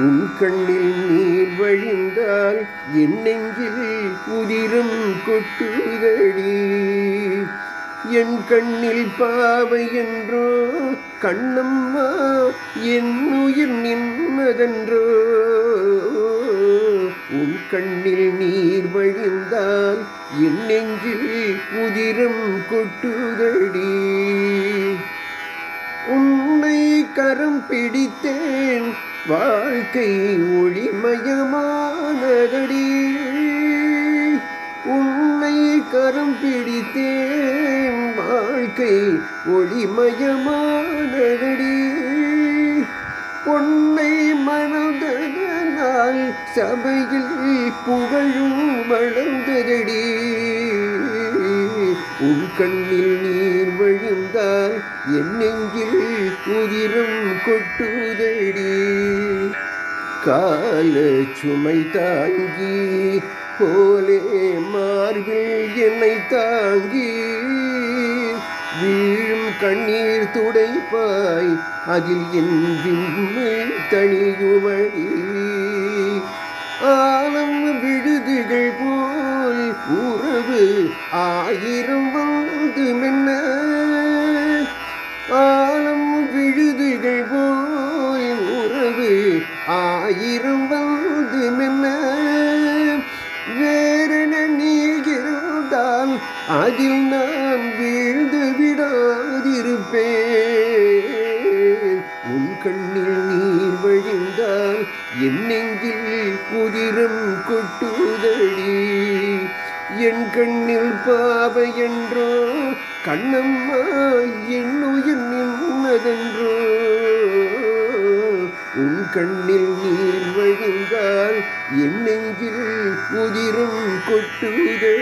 உன் கண்ணில் நீர் வழிந்தால் என் நெஞ்சில் உதிரம் கொட்டுதடி. என் கண்ணில் பாவை என்றோ கண்ணம்மா என் உயிர் நின்னதென்றோ. உன் கண்ணில் நீர் வழிந்தால் என் நெஞ்சில் உதிரம் கொட்டுதடி. உன்னை கரம் பிடித்தேன் வாழ்க்கை ஒளிமயமானதடி. உன்னை கரம் பிடித்தேன் வாழ்க்கை ஒளிமயமானதடி. பொன்னை மணந்ததனால் சபையில் புகழும் வளர்ந்ததடி. உன் கண்ணில் நீர் வழிந்தால் என் நெஞ்சில் உதிரம் கொட்டுதடி. கால சுமை தாங்கி போலே மார்பில் என்னை தாங்கி வீழும் கண்ணீர் துடைப்பாய் அதில் என் விண்மை தனியுமடி. ஆலம் விழுதுகள் போல் உறவு ஆயிரம் வந்து மென்ன. ஆலம் விழுதுகள் போல் உறவு ஆயிரம் வந்து மென்ன. வேறென நீ இருந்தால் அதில் நான் வீழ்ந்து விடாதிருப்பேன். உன் கண்ணில் நீர் வழிந்தால் என் நெஞ்சில் உதிரம் கொட்டுதடி. என் கண்ணில் பாவை என்றோ கண்ணம்மா என் உயிர் நின்னதென்றோ. உன் கண்ணில் நீர் வழிந்தால் என் நெஞ்சில் உதிரம் கொட்டுதடி.